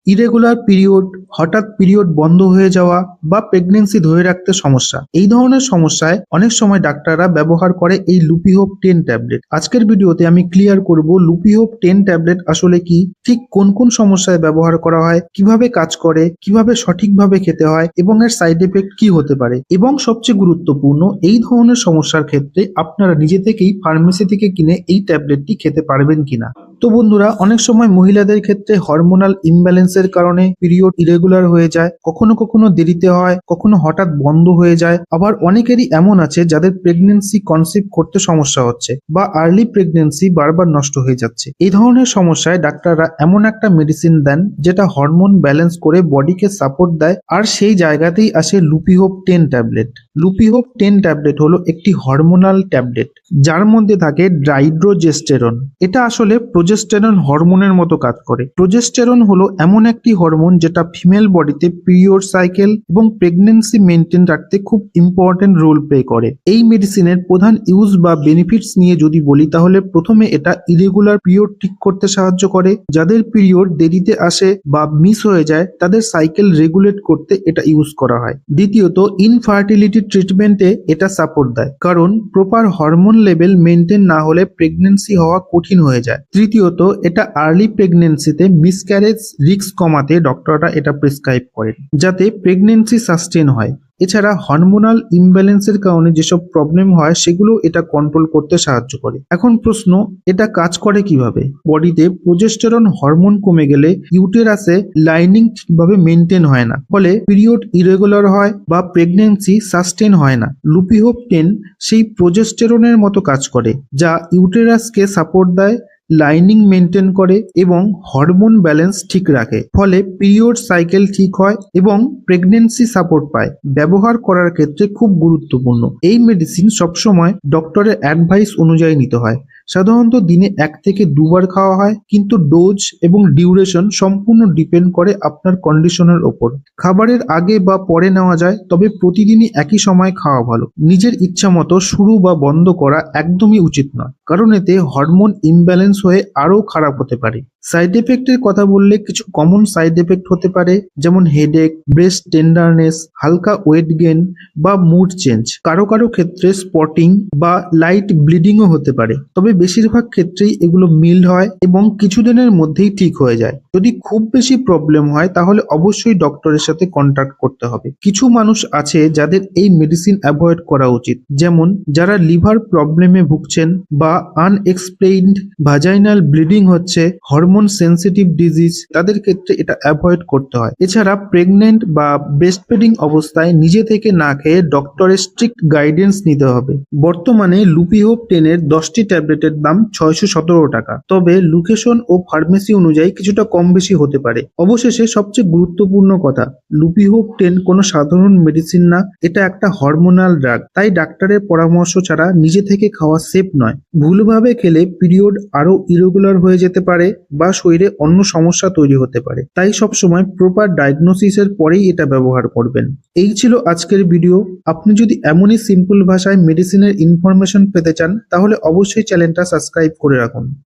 Irregular period, হঠাৎ period বন্ধ হয়ে যাওয়া বা প্রেগনেন্সি ধরে রাখতে সমস্যা, এই ধরনের সমস্যায় অনেক সময় ডাক্তাররা ব্যবহার করে এই লুপিহোপ 10 ট্যাবলেট। আজকের ভিডিওতে আমি ক্লিয়ার করব লুপিহোপ 10 ট্যাবলেট আসলে কি, ঠিক কোন কোন সমস্যায় ব্যবহার করা হয়, কিভাবে কাজ করে, কিভাবে সঠিকভাবে খেতে হয় এবং এর সাইড এফেক্ট কি হতে পারে, এবং সবচেয়ে গুরুত্বপূর্ণ, এই ধরনের সমস্যার ক্ষেত্রে আপনারা নিজে থেকেই ফার্মেসি থেকে কিনে এই ট্যাবলেটটি খেতে পারবেন কিনা। তো বন্ধুরা, অনেক সময় মহিলাদের ক্ষেত্রে হরমোনাল ইমব্যালেন্সের কারণে পিরিয়ড ইরেগুলার হয়ে যায়, কখনো কখনো দেরিতে হয়, কখনো হঠাৎ বন্ধ হয়ে যায়। আবার অনেকেরই এমন আছে যাদের প্রেগনেন্সি কনসিভ করতে সমস্যা হচ্ছে বা আর্লি প্রেগনেন্সি বারবার নষ্ট হয়ে যাচ্ছে। এই ধরনের সমস্যায় ডাক্তাররা এমন একটা মেডিসিন দেন যেটা হরমোন ব্যালেন্স করে বডিকে সাপোর্ট দেয়, আর সেই জায়গাতেই আসে লুপিহোপ 10 ট্যাবলেট। লুপিহোপ 10 ট্যাবলেট হলো একটি হরমোনাল ট্যাবলেট যার মধ্যে থাকে ডাইড্রোজেস্টেরন। এটা আসলে প্রোজেস্টেরন হরমোনের মতো কাজ করে। প্রোজেস্টেরন হলো এমন একটি হরমোন যেটা ফিমেল বডিতে পিরিয়ড সাইকেল এবং প্রেগনেন্সি মেনটেন রাখতে খুব ইম্পর্টেন্ট রোল প্লে করে। এই মেডিসিনের প্রধান ইউজ বা বেনিফিটস নিয়ে যদি বলি, তাহলে প্রথমে এটা ইরেগুলার পিরিয়ড ঠিক করতে সাহায্য করে। যাদের পিরিয়ড দেরিতে আসে বা মিস হয়ে যায় তাদের সাইকেল রেগুলেট করতে এটা ইউজ করা হয়। দ্বিতীয়ত, ইনফার্টিলিটি ট্রিটমেন্টে এটা সাপোর্ট দেয়, কারণ প্রপার হরমোন লেভেল মেনটেন না হলে প্রেগনেন্সি হওয়া কঠিন হয়ে যায়। তৃতীয়ত, এটা আর্লি প্রেগনেন্সিতে মিসক্যারেজ রিস্ক কমাতে ডক্টররা এটা প্রেসক্রাইব করেন, যাতে প্রেগনেন্সি সাস্টেন হয়। এছাড়া হরমোনাল ইমব্যালেন্সের কারণে যেসব প্রবলেম হয় সেগুলো এটা কন্ট্রোল করতে সাহায্য করে। এখন প্রশ্ন, এটা কাজ করে কিভাবে? বডিতে প্রোজেস্টেরন হরমোন কমে গেলে ইউটেরাসে লাইনিং ঠিকভাবে মেনটেন হয় না, ফলে পিরিয়ড ইরেগুলার হয় বা প্রেগনেন্সি সাস্টেন হয় না। লুপিহোপ 10 সেই প্রোজেস্টেরনের মতো কাজ করে, যা ইউটেরাসকে সাপোর্ট দেয়, লাইনিং মেনটেন করে এবং হরমোন ব্যালেন্স ঠিক রাখে। ফলে পিরিয়ড সাইকেল ঠিক হয় এবং প্রেগনেন্সি সাপোর্ট পায়। ব্যবহার করার ক্ষেত্রে খুব গুরুত্বপূর্ণ, এই মেডিসিন সবসময় ডক্টরের অ্যাডভাইস অনুযায়ী নিতে হয়। সাধারণত দিনে 1 থেকে 2 বার খাওয়া হয়, কিন্তু ডোজ এবং ডিউরেশন সম্পূর্ণ ডিপেন্ড করে আপনার কন্ডিশনের ওপর। খাবারের আগে বা পরে নেওয়া যায়, তবে প্রতিদিনই একই সময় খাওয়া ভালো। নিজের ইচ্ছা মতো শুরু বা বন্ধ করা একদমই উচিত নয়, কারণ এতে হরমোন ইমব্যালেন্স হয়ে আরও খারাপ হতে পারে। সাইড এফেক্টের কথা বললে, কিছু কমন সাইড এফেক্ট হতে পারে, যেমন হেডেক, ব্রেস্ট টেন্ডারনেস, হালকা ওয়েট গেইন বা মুড চেঞ্জ। কারো কারো ক্ষেত্রে স্পটিং বা লাইট ব্লিডিংও হতে পারে, তবে বেশিরভাগ ক্ষেত্রেই এগুলো মিল্ড হয় এবং কিছুদিনের মধ্যেই ঠিক হয়ে যায়। যদি খুব বেশি প্রবলেম হয় তাহলে অবশ্যই ডক্টরের সাথে কন্ট্যাক্ট করতে হবে। কিছু মানুষ আছে যাদের এই মেডিসিন অ্যাভয়েড করা উচিত, যেমন যারা লিভার প্রবলেমে ভুগছেন বা আনএক্সপ্লেইনড ভাজাইনাল ব্লিডিং হচ্ছে, হরমোন সেনসিটিভ ডিজিজ, তাদের ক্ষেত্রে এটা অ্যাভয়েড করতে হয়। এছাড়া প্রেগনেন্ট বা ব্রেস্ট ফিডিং অবস্থায় নিজে থেকে না খেয়ে ডক্টরের স্ট্রিক্ট গাইডেন্স নিতে হবে। বর্তমানে লুপিহোপ 10 এর 10টি ট্যাবলেটের দাম 617 টাকা, তবে লোকেশন ও ফার্মেসি অনুযায়ী কিছুটা কম বেশি হতে পারে। অবশেষে সবচেয়ে গুরুত্বপূর্ণ কথা, লুপিহোপ 10 কোনো সাধারণ মেডিসিন না, এটা একটা হরমোনাল ড্রাগ। তাই ডাক্তারের পরামর্শ ছাড়া নিজে থেকে খাওয়া সেফ নয়। ভুলভাবে খেলে পিরিয়ড আরো ইরেগুলার হয়ে যেতে পারে বা শরীরে অন্য সমস্যা তৈরি হতে পারে। তাই সবসময় প্রপার ডায়াগনোসিসের পরেই এটা ব্যবহার করবেন। এই ছিল আজকের ভিডিও। আপনি যদি এমনই সিম্পল ভাষায় মেডিসিনের ইনফরমেশন পেতে চান, তাহলে অবশ্যই চ্যানেলটা সাবস্ক্রাইব করে রাখুন।